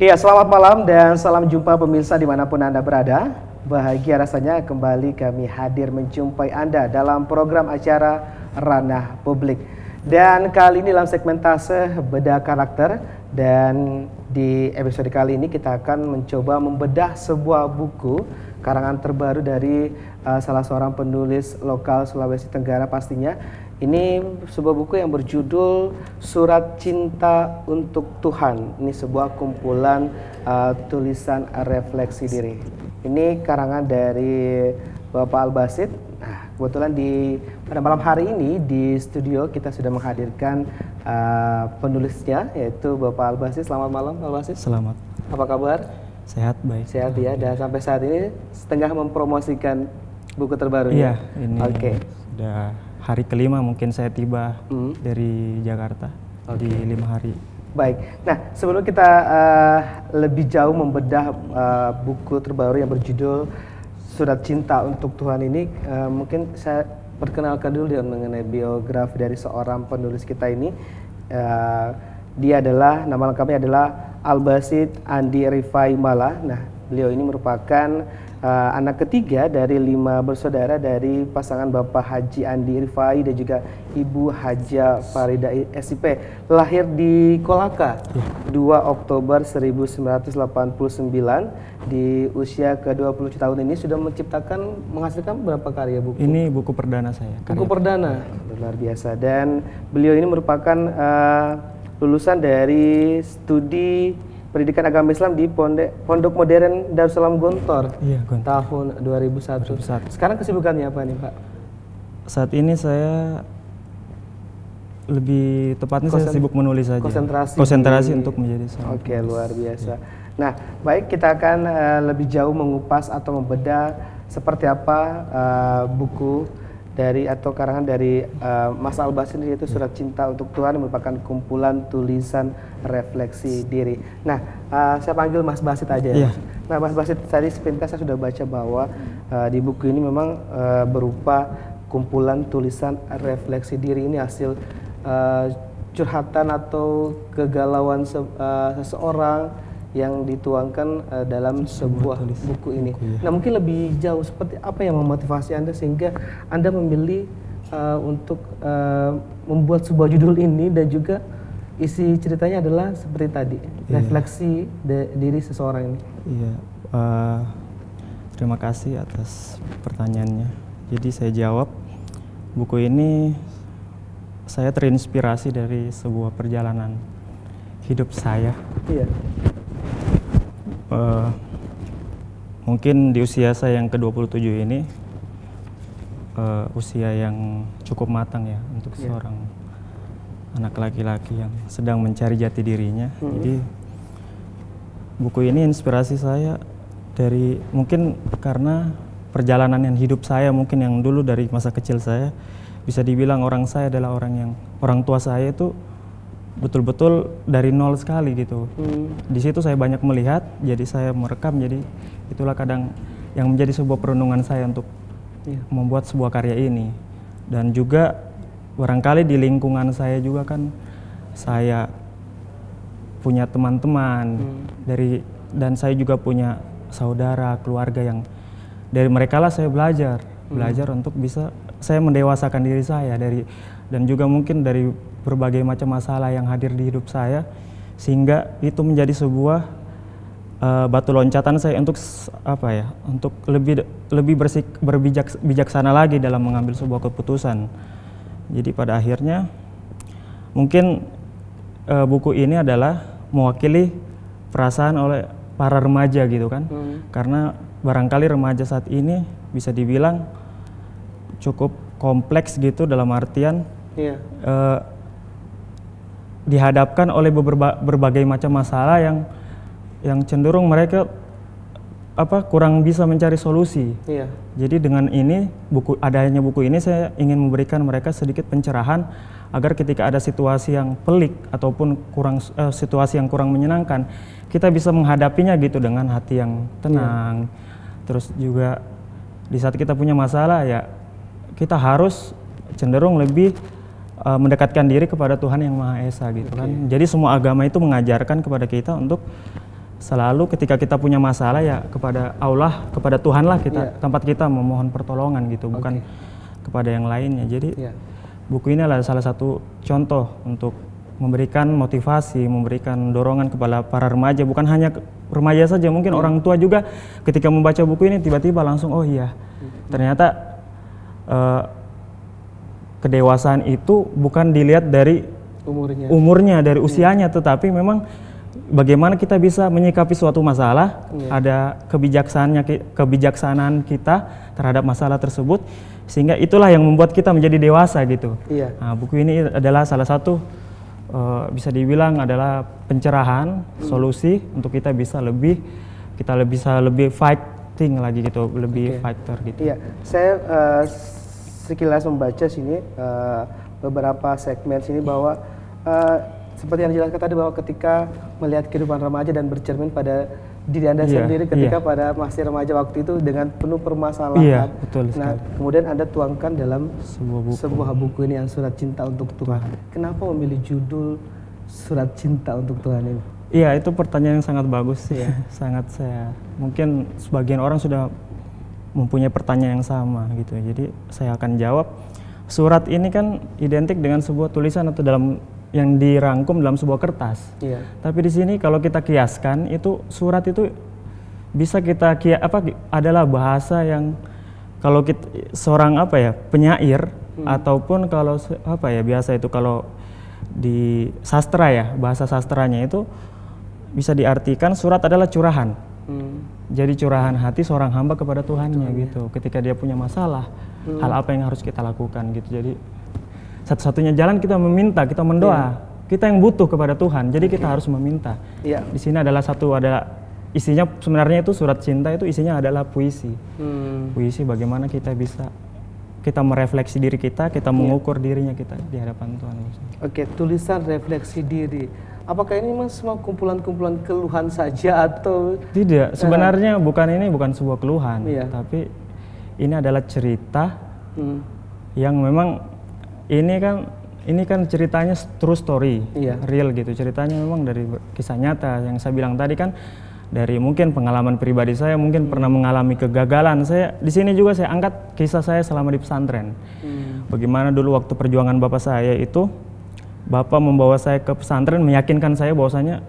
Iya, selamat malam dan salam jumpa pemirsa dimanapun Anda berada. Bahagia rasanya kembali kami hadir menjumpai Anda dalam program acara Ranah Publik. Dan kali ini dalam segmentase bedah karakter, dan di episode kali ini kita akan mencoba membedah sebuah buku karangan terbaru dari salah seorang penulis lokal Sulawesi Tenggara pastinya. Ini sebuah buku yang berjudul Surat Cinta untuk Tuhan. Ini sebuah kumpulan tulisan refleksi diri. Ini karangan dari Bapak Al-Basit. Nah, kebetulan pada malam hari ini di studio kita sudah menghadirkan penulisnya, yaitu Bapak Al-Basit. Selamat malam, Al-Basit. Selamat. Apa kabar? Sehat, baik. Sehat ya. Dan sampai saat ini setengah mempromosikan buku terbarunya. Iya, ini sudah hari kelima mungkin saya tiba dari Jakarta di 5 hari. Baik, nah sebelum kita lebih jauh membedah buku terbaru yang berjudul Surat Cinta untuk Tuhan ini, mungkin saya perkenalkan dulu mengenai biografi dari seorang penulis kita ini. Dia adalah, nama lengkapnya adalah Al-Basit Andi Rifai Mala. Nah, beliau ini merupakan anak ketiga dari 5 bersaudara dari pasangan Bapak Haji Andi Rifai dan juga Ibu Haja Farida SIP. Lahir di Kolaka 2 Oktober 1989. Di usia ke-27 tahun ini sudah menghasilkan berapa karya buku? Ini buku perdana saya. Buku perdana, luar biasa. Dan beliau ini merupakan lulusan dari studi Pendidikan Agama Islam di Pondok Modern Darussalam Gontor, tahun 2001. Sekarang kesibukannya apa nih, Pak? Saat ini saya lebih tepatnya saya sibuk menulis saja. Konsentrasi untuk menjadi seorang. Oke, luar biasa. Nah, baik, kita akan lebih jauh mengupas atau membedah seperti apa buku dari atau karangan dari Mas Al-Basit, yaitu Surat Cinta untuk Tuhan, yang merupakan kumpulan tulisan refleksi diri. Nah, saya panggil Mas Basit aja ya. Nah, Mas Basit, tadi sepintas saya sudah baca bahwa di buku ini memang berupa kumpulan tulisan refleksi diri. Ini hasil curhatan atau kegalauan seseorang yang dituangkan dalam sebuah buku ini. Nah, mungkin lebih jauh seperti apa yang memotivasi Anda sehingga Anda memilih untuk membuat sebuah judul ini, dan juga isi ceritanya adalah seperti tadi, refleksi diri seseorang ini. Iya, terima kasih atas pertanyaannya. Jadi saya jawab, buku ini saya terinspirasi dari sebuah perjalanan hidup saya. Iya. Mungkin di usia saya yang ke-27 ini usia yang cukup matang ya untuk seorang anak laki-laki yang sedang mencari jati dirinya. Jadi buku ini inspirasi saya dari mungkin karena perjalanan yang hidup saya, mungkin yang dulu dari masa kecil saya bisa dibilang orang tua saya itu betul-betul dari nol sekali gitu. Di situ saya banyak melihat, jadi saya merekam, jadi itulah kadang yang menjadi sebuah perenungan saya untuk membuat sebuah karya ini. Dan juga barangkali di lingkungan saya juga kan saya punya teman-teman dan saya juga punya saudara, keluarga yang dari mereka lah saya belajar untuk bisa saya mendewasakan diri saya dan juga mungkin dari berbagai macam masalah yang hadir di hidup saya, sehingga itu menjadi sebuah batu loncatan saya untuk untuk lebih bijaksana lagi dalam mengambil sebuah keputusan. Jadi pada akhirnya mungkin buku ini adalah mewakili perasaan oleh para remaja gitu kan, karena barangkali remaja saat ini bisa dibilang cukup kompleks gitu, dalam artian dihadapkan oleh berbagai macam masalah yang cenderung mereka kurang bisa mencari solusi. Jadi dengan ini adanya buku ini saya ingin memberikan mereka sedikit pencerahan agar ketika ada situasi yang pelik ataupun situasi yang kurang menyenangkan, kita bisa menghadapinya gitu dengan hati yang tenang. Terus juga di saat kita punya masalah ya kita harus cenderung lebih mendekatkan diri kepada Tuhan yang Maha Esa gitu kan. Jadi semua agama itu mengajarkan kepada kita untuk selalu ketika kita punya masalah ya kepada Allah, kepada Tuhan lah kita tempat kita memohon pertolongan gitu, bukan kepada yang lainnya. Jadi buku ini adalah salah satu contoh untuk memberikan motivasi, memberikan dorongan kepada para remaja, bukan hanya remaja saja, mungkin orang tua juga ketika membaca buku ini tiba-tiba langsung oh iya, ternyata kedewasaan itu bukan dilihat dari umurnya, dari usianya, tetapi memang bagaimana kita bisa menyikapi suatu masalah, ada kebijaksanaan kita terhadap masalah tersebut, sehingga itulah yang membuat kita menjadi dewasa gitu. Nah, buku ini adalah salah satu bisa dibilang adalah pencerahan, solusi untuk kita bisa lebih fighting lagi gitu, lebih fighter gitu. Iya, saya sekilas membaca sini beberapa segmen sini bahwa seperti yang dijelaskan tadi bahwa ketika melihat kehidupan remaja dan bercermin pada diri Anda sendiri ketika pada masih remaja waktu itu dengan penuh permasalahan. Betul sekali. Nah, kemudian Anda tuangkan dalam sebuah buku ini yang Surat Cinta untuk Tuhan. Kenapa memilih judul Surat Cinta untuk Tuhan ini? Iya, itu pertanyaan yang sangat bagus sih. Sangat mungkin sebagian orang sudah mempunyai pertanyaan yang sama gitu. Jadi saya akan jawab. Surat ini kan identik dengan sebuah tulisan atau yang dirangkum dalam sebuah kertas. Tapi di sini kalau kita kiaskan itu surat itu bisa kita adalah bahasa yang kalau kita seorang penyair ataupun kalau biasa itu kalau di sastra ya, bahasa sastranya itu bisa diartikan surat adalah curahan. Jadi curahan hati seorang hamba kepada Tuhannya gitu. Ketika dia punya masalah, hal apa yang harus kita lakukan gitu. Jadi satu-satunya jalan kita meminta, kita mendoa. Kita yang butuh kepada Tuhan, jadi kita harus meminta. Di sini adalah isinya sebenarnya itu surat cinta itu isinya adalah puisi. Puisi bagaimana kita bisa merefleksi diri kita mengukur dirinya kita di hadapan Tuhan. Tulisan refleksi diri. Apakah ini memang semua kumpulan-kumpulan keluhan saja atau tidak? Sebenarnya bukan sebuah keluhan, tapi ini adalah cerita yang memang ini kan ceritanya true story, real gitu. Ceritanya memang dari kisah nyata yang saya bilang tadi kan, dari mungkin pengalaman pribadi saya, mungkin pernah mengalami kegagalan. Saya di sini juga saya angkat kisah saya selama di pesantren. Bagaimana dulu waktu perjuangan bapak saya itu, bapak membawa saya ke pesantren, meyakinkan saya bahwasanya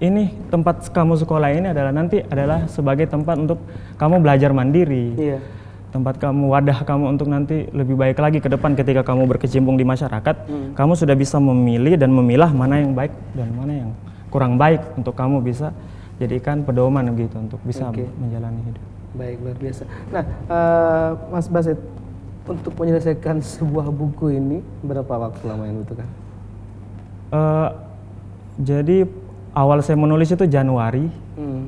ini tempat kamu sekolah ini adalah sebagai tempat untuk kamu belajar mandiri. Tempat kamu, wadah kamu untuk nanti lebih baik lagi ke depan ketika kamu berkecimpung di masyarakat, kamu sudah bisa memilih dan memilah mana yang baik dan mana yang kurang baik untuk kamu bisa jadikan pedoman gitu untuk bisa menjalani hidup. Baik, luar biasa. Nah, Mas Basit, untuk menyelesaikan sebuah buku ini berapa waktu lama yang dibutuhkan? Jadi awal saya menulis itu Januari,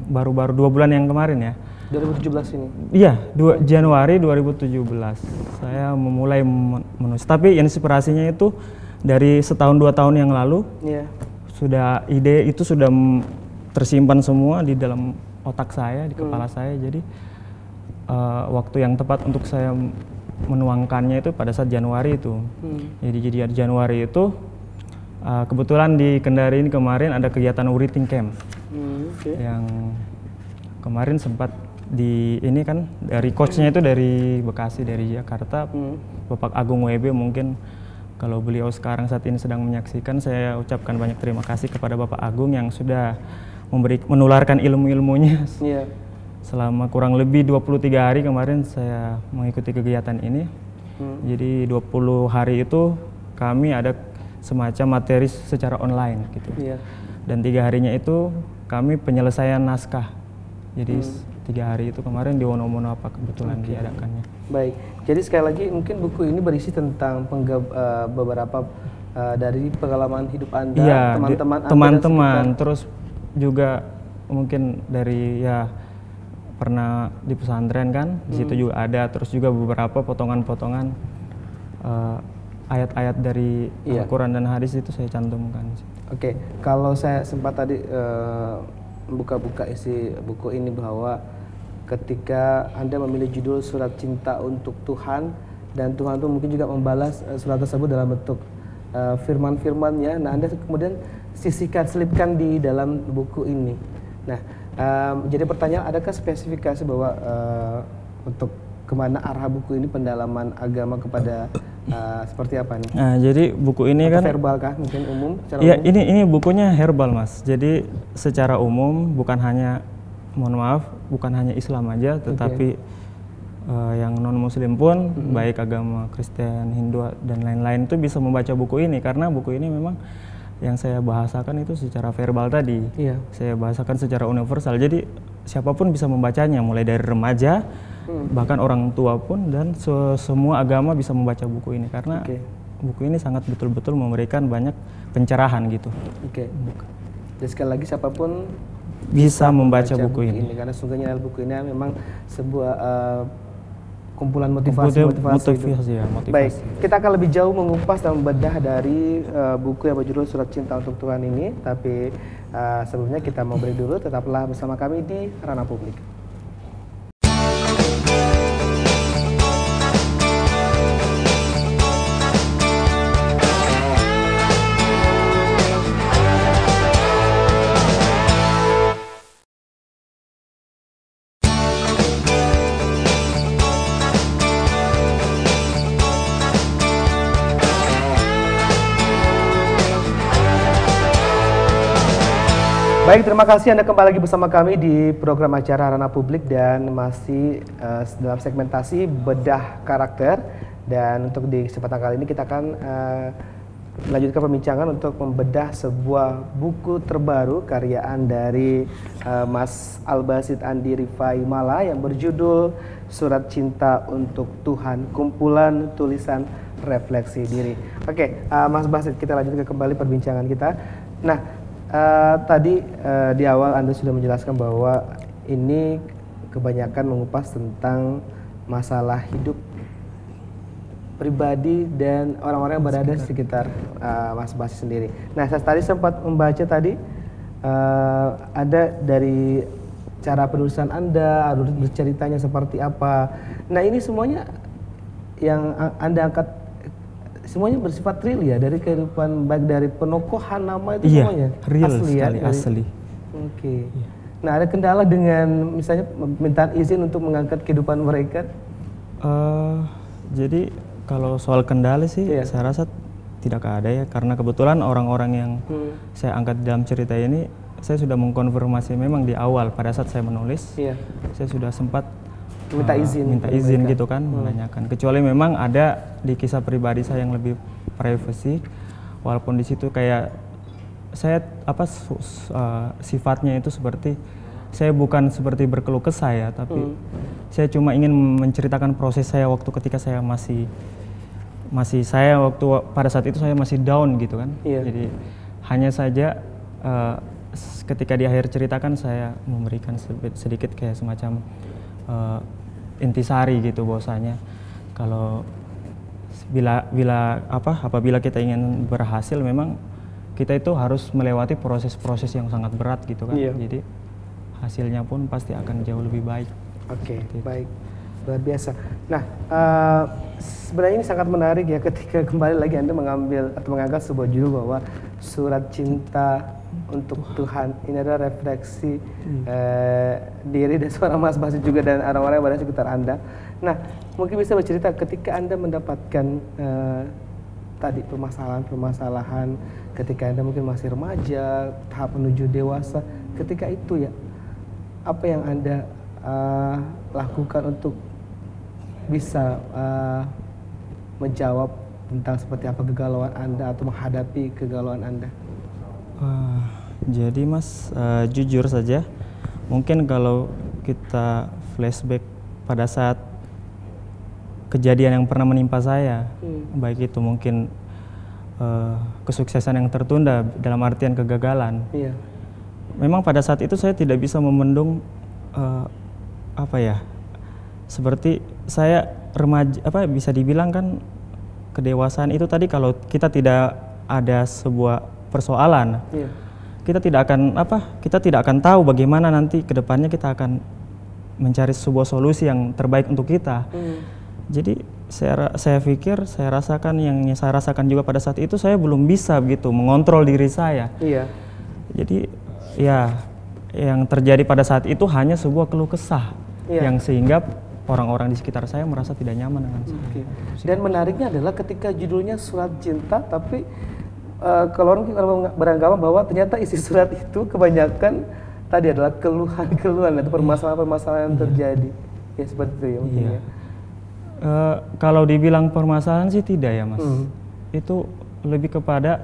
baru-baru 2 bulan yang kemarin ya. 2017 ini? Iya, Januari 2017 saya memulai menulis. Tapi inspirasinya itu dari setahun 2 tahun yang lalu. Ide itu sudah tersimpan semua di dalam otak saya, di kepala saya. Jadi waktu yang tepat untuk saya menuangkannya itu pada saat Januari itu. Jadi Januari itu kebetulan di Kendari ini kemarin ada kegiatan Uriting Camp. Yang kemarin sempat ini kan dari coachnya itu dari Bekasi, dari Jakarta, Bapak Agung WB. Mungkin kalau beliau sekarang saat ini sedang menyaksikan, saya ucapkan banyak terima kasih kepada Bapak Agung yang sudah menularkan ilmu-ilmunya selama kurang lebih 23 hari kemarin saya mengikuti kegiatan ini. Jadi 20 hari itu kami ada semacam materi secara online gitu. Dan 3 harinya itu kami penyelesaian naskah. Jadi 3 hari itu kemarin di Wonomono kebetulan diadakannya. Baik, jadi sekali lagi mungkin buku ini berisi tentang beberapa dari pengalaman hidup Anda, teman-teman, terus juga mungkin dari pernah di pesantren kan, di situ juga ada, terus juga beberapa potongan-potongan ayat-ayat dari Al-Quran dan hadis itu saya cantumkan. Kalau saya sempat tadi buka-buka isi buku ini bahwa ketika Anda memilih judul Surat Cinta untuk Tuhan, dan Tuhan itu mungkin juga membalas surat tersebut dalam bentuk firman-firman-Nya. Nah, Anda kemudian selipkan di dalam buku ini. Nah, jadi pertanyaan, adakah spesifikasi bahwa untuk kemana arah buku ini, pendalaman agama kepada seperti apa nih? Nah, jadi buku ini atau kan verbal kah, mungkin umum? Iya, umum? ini bukunya herbal, Mas. Jadi secara umum bukan hanya, mohon maaf, bukan hanya Islam aja, tetapi yang non Muslim pun, baik agama Kristen, Hindu dan lain-lain itu bisa membaca buku ini, karena buku ini memang yang saya bahasakan itu secara verbal tadi. Iya. Saya bahasakan secara universal. Jadi siapapun bisa membacanya, mulai dari remaja, bahkan orang tua pun, dan semua agama bisa membaca buku ini, karena buku ini sangat betul-betul memberikan banyak pencerahan gitu. Jadi sekali lagi siapapun bisa membaca buku ini, karena sungguhnya buku ini memang sebuah kumpulan motivasi. Ya, motivasi. Baik, kita akan lebih jauh mengupas dan membedah dari buku yang berjudul Surat Cinta Untuk Tuhan ini. Tapi sebelumnya kita mau break dulu. Tetaplah bersama kami di Ranah Publik. Baik, terima kasih Anda kembali lagi bersama kami di program acara Ranah Publik, dan masih dalam segmentasi bedah karakter. Dan untuk di kesempatan kali ini kita akan melanjutkan perbincangan untuk membedah sebuah buku terbaru karyaan dari Mas Albasid Andi Rifai Mala yang berjudul Surat Cinta Untuk Tuhan, kumpulan tulisan refleksi diri. Oke, Mas Basid, kita lanjutkan kembali perbincangan kita. Nah, tadi di awal Anda sudah menjelaskan bahwa ini kebanyakan mengupas tentang masalah hidup pribadi dan orang-orang yang berada di sekitar Mas Basid sendiri. Nah, saya tadi sempat membaca tadi ada dari cara penulisan Anda, berceritanya seperti apa. Nah, ini semuanya yang Anda angkat semuanya bersifat real ya, dari kehidupan, baik dari penokohan nama itu semuanya real asli sekali, ya? asli. Nah, ada kendala dengan misalnya minta izin untuk mengangkat kehidupan mereka? Jadi kalau soal kendala sih saya rasa tidak ada ya, karena kebetulan orang-orang yang saya angkat dalam cerita ini saya sudah mengkonfirmasi memang di awal pada saat saya menulis. Saya sudah sempat minta izin gitu kan, menanyakan. Kecuali memang ada di kisah pribadi saya yang lebih privacy, walaupun di situ kayak saya sifatnya itu seperti saya bukan seperti berkeluh kesah ya, tapi saya cuma ingin menceritakan proses saya waktu ketika saya masih saya waktu pada saat itu saya masih down gitu kan. Jadi hanya saja ketika di akhir cerita kan saya memberikan sedikit kayak semacam intisari gitu, bahwasanya kalau apabila kita ingin berhasil, memang kita itu harus melewati proses-proses yang sangat berat gitu kan. Jadi hasilnya pun pasti akan jauh lebih baik. Baik, luar biasa. Nah, sebenarnya ini sangat menarik ya, ketika kembali lagi Anda mengambil atau mengangkat sebuah judul bahwa Surat Cinta Untuk Tuhan. Ini adalah refleksi diri dan suara Mas Basid juga dan orang-orang yang berada di sekitar Anda. Nah, mungkin bisa bercerita ketika Anda mendapatkan tadi permasalahan ketika Anda mungkin masih remaja, tahap menuju dewasa, ketika itu ya, apa yang Anda lakukan untuk bisa menjawab tentang seperti apa kegalauan Anda atau menghadapi kegalauan Anda? Jadi Mas, jujur saja, mungkin kalau kita flashback pada saat kejadian yang pernah menimpa saya, baik itu mungkin kesuksesan yang tertunda dalam artian kegagalan. Memang pada saat itu saya tidak bisa membendung seperti saya remaja, bisa dibilang kan kedewasaan itu tadi, kalau kita tidak ada sebuah persoalan, kita tidak akan tahu bagaimana nanti kedepannya kita akan mencari sebuah solusi yang terbaik untuk kita. Jadi saya pikir, saya rasakan juga pada saat itu saya belum bisa begitu mengontrol diri saya. Jadi ya yang terjadi pada saat itu hanya sebuah keluh kesah Iya. yang sehingga orang-orang di sekitar saya merasa tidak nyaman dengan saya. Oke. Dan menariknya adalah ketika judulnya surat cinta, tapi kalau orang beranggapan bahwa ternyata isi surat itu kebanyakan tadi adalah keluhan-keluhan atau permasalahan-permasalahan yang terjadi. Ya seperti itu ya mungkin ya. Kalau dibilang permasalahan sih tidak ya Mas. Itu lebih kepada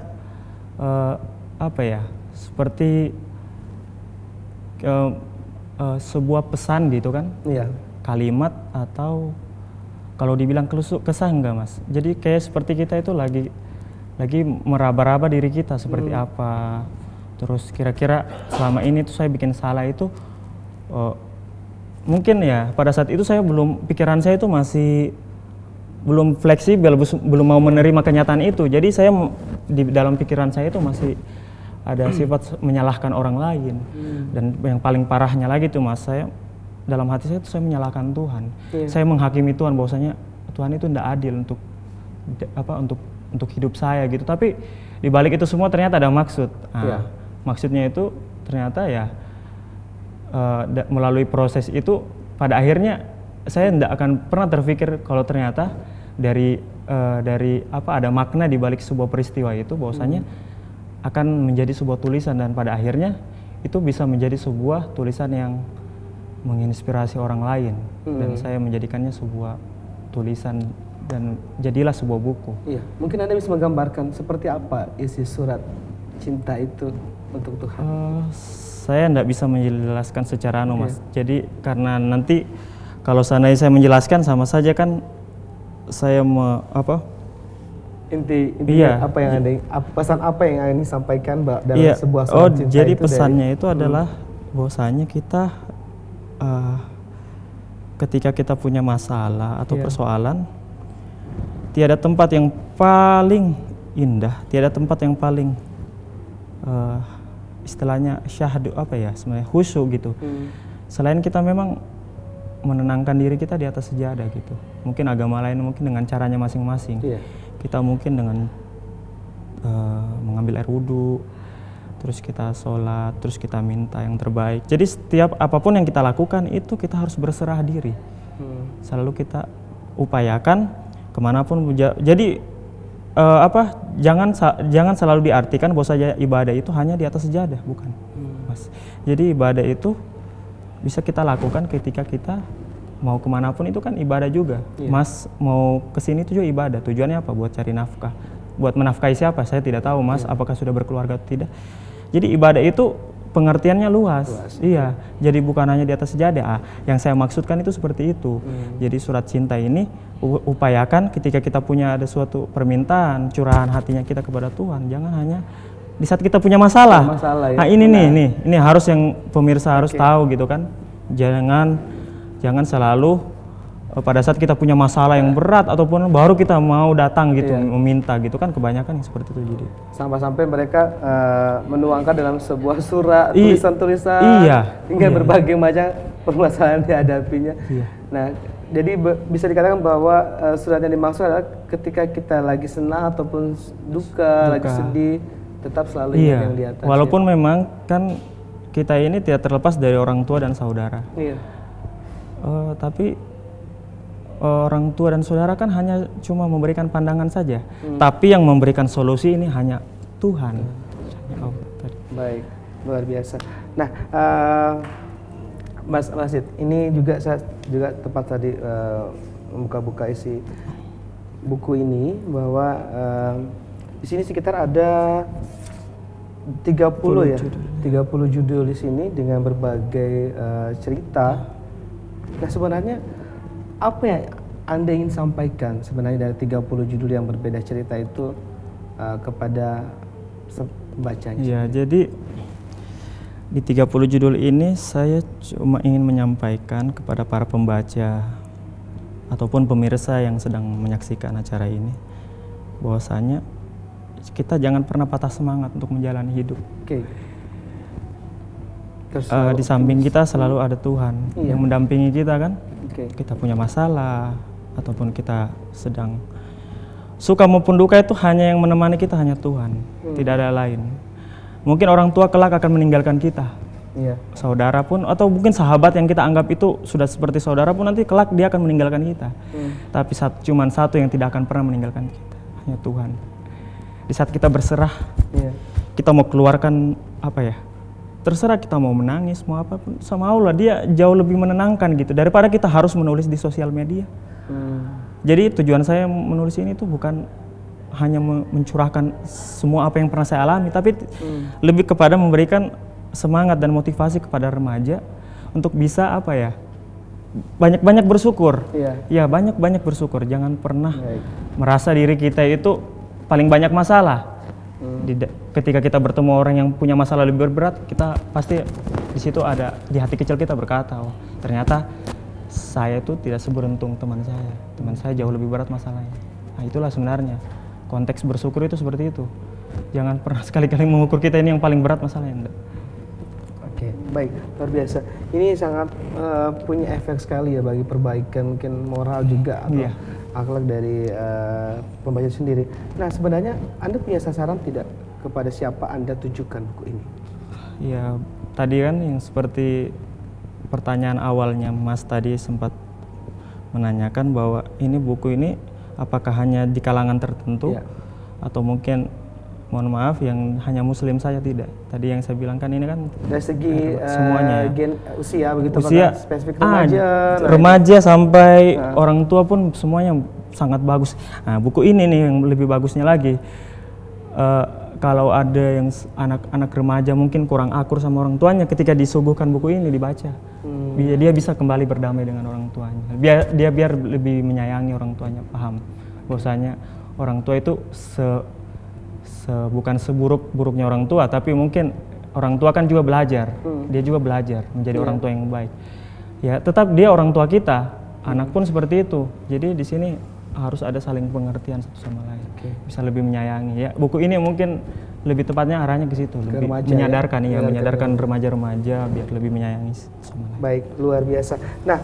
apa ya? Seperti sebuah pesan gitu kan. Iya. Kalimat atau kalau dibilang kesah enggak Mas. Jadi kayak seperti kita itu lagi meraba-raba diri kita seperti apa. Terus kira-kira selama ini tuh saya bikin salah itu mungkin ya pada saat itu pikiran saya itu masih belum fleksibel, belum mau menerima kenyataan itu. Jadi saya di dalam pikiran saya itu masih ada sifat menyalahkan orang lain. Dan yang paling parahnya lagi tuh Mas, saya dalam hati saya itu saya menyalahkan Tuhan. Saya menghakimi Tuhan bahwasanya Tuhan itu tidak adil untuk hidup saya gitu. Tapi di balik itu semua ternyata ada maksud. Maksudnya itu ternyata ya melalui proses itu pada akhirnya saya tidak akan pernah terpikir kalau ternyata dari ada makna di balik sebuah peristiwa itu bahwasanya akan menjadi sebuah tulisan dan pada akhirnya itu bisa menjadi sebuah tulisan yang menginspirasi orang lain dan saya menjadikannya sebuah tulisan dan jadilah sebuah buku. Iya, mungkin Anda bisa menggambarkan seperti apa isi surat cinta itu untuk Tuhan? Saya tidak bisa menjelaskan secara Mas. Jadi karena nanti kalau seandainya saya menjelaskan sama saja kan saya intinya apa yang pesan apa yang ingin disampaikan dalam sebuah surat cinta jadi pesannya itu adalah bahwasanya kita ketika kita punya masalah atau persoalan, tiada tempat yang paling indah, tiada tempat yang paling istilahnya syahdu sebenarnya khusyuk gitu. Selain kita memang menenangkan diri kita di atas sejadah gitu. Mungkin agama lain mungkin dengan caranya masing-masing. Kita mungkin dengan mengambil air wudhu, terus kita sholat, terus kita minta yang terbaik. Jadi setiap apapun yang kita lakukan itu kita harus berserah diri. Selalu kita upayakan kemanapun. Jadi jangan selalu diartikan bahwa saja ibadah itu hanya di atas sejadah, bukan, Mas. Jadi ibadah itu bisa kita lakukan ketika kita mau kemanapun, itu kan ibadah juga. Mas mau kesini itu juga ibadah. Tujuannya apa? Buat cari nafkah. Buat menafkahi siapa? Saya tidak tahu, Mas. Apakah sudah berkeluarga atau tidak? Jadi ibadah itu pengertiannya luas. Iya. Jadi bukan hanya di atas sejadah. Yang saya maksudkan itu seperti itu. Jadi surat cinta ini upayakan ketika kita punya ada suatu permintaan, curahan hatinya kita kepada Tuhan, jangan hanya di saat kita punya masalah. Nah, ini harus yang pemirsa harus tahu gitu kan. Jangan selalu pada saat kita punya masalah yang berat ataupun baru kita mau datang gitu meminta gitu kan, kebanyakan yang seperti itu. Jadi sampai mereka menuangkan dalam sebuah surat tulisan-tulisan hingga berbagai macam permasalahan dihadapinya. Nah, jadi bisa dikatakan bahwa surat yang dimaksud adalah ketika kita lagi senang ataupun duka. Lagi sedih, tetap selalu yang di atas. Walaupun memang kan kita ini tidak terlepas dari orang tua dan saudara. Tapi orang tua dan saudara kan hanya cuma memberikan pandangan saja. Tapi yang memberikan solusi ini hanya Tuhan. Baik, luar biasa. Nah, Mas Rashid, ini juga saya juga tepat tadi membuka-buka isi buku ini bahwa di sini sekitar ada 30 judul di sini dengan berbagai cerita. Nah, sebenarnya apa yang Anda ingin sampaikan sebenarnya dari 30 judul yang berbeda cerita itu kepada pembacanya? Ya, jadi di 30 judul ini saya cuma ingin menyampaikan kepada para pembaca ataupun pemirsa yang sedang menyaksikan acara ini bahwasanya kita jangan pernah patah semangat untuk menjalani hidup. Di samping kita selalu ada Tuhan yang mendampingi kita kan. Kita punya masalah ataupun kita sedang suka maupun duka, itu hanya yang menemani kita hanya Tuhan, tidak ada lain. Mungkin orang tua kelak akan meninggalkan kita, Iya. Saudara pun atau mungkin sahabat yang kita anggap itu sudah seperti saudara pun nanti kelak dia akan meninggalkan kita. Tapi cuman satu yang tidak akan pernah meninggalkan kita, hanya Tuhan. Di saat kita berserah, kita mau keluarkan apa ya? Terserah kita mau menangis, mau apapun, sama Allah dia jauh lebih menenangkan gitu daripada kita harus menulis di sosial media. Jadi tujuan saya menulis ini tuh bukan hanya mencurahkan semua apa yang pernah saya alami, tapi lebih kepada memberikan semangat dan motivasi kepada remaja untuk bisa apa ya, banyak-banyak bersyukur. Ya banyak-banyak bersyukur, jangan pernah merasa diri kita itu paling banyak masalah. Ketika kita bertemu orang yang punya masalah lebih berat, kita pasti di situ ada di hati kecil kita berkata, oh ternyata saya itu tidak seberuntung teman saya jauh lebih berat masalahnya. Nah itulah sebenarnya konteks bersyukur itu seperti itu. Jangan pernah sekali-kali mengukur kita ini yang paling berat masalahnya. Oke, baik, luar biasa. Ini sangat punya efek sekali ya bagi perbaikan mungkin moral juga atau akhlak dari pembaca sendiri. Nah, sebenarnya Anda punya sasaran tidak kepada siapa Anda tujukan buku ini? Ya, tadi kan yang seperti pertanyaan awalnya Mas tadi sempat menanyakan bahwa ini buku ini apakah hanya di kalangan tertentu atau mungkin mohon maaf yang hanya muslim saja, tidak. Tadi yang saya bilang kan ini kan dari segi semuanya usia begitu, usia spesifik remaja, remaja sampai orang tua pun semuanya sangat bagus. Nah buku ini nih yang lebih bagusnya lagi, kalau ada yang anak-anak remaja mungkin kurang akur sama orang tuanya, ketika disuguhkan buku ini dibaca, dia bisa kembali berdamai dengan orang tuanya. Biar lebih menyayangi orang tuanya, paham bahwasanya orang tua itu bukan seburuk-buruknya orang tua, tapi mungkin orang tua kan juga belajar, dia juga belajar menjadi orang tua yang baik. Ya, tetap dia orang tua kita, anak pun seperti itu. Jadi di sini harus ada saling pengertian satu sama lain, bisa lebih menyayangi. Ya, buku ini mungkin lebih tepatnya arahnya ke situ, lebih menyadarkan, menyadarkan remaja-remaja biar lebih menyayangi sama lain. Baik, luar biasa. Nah,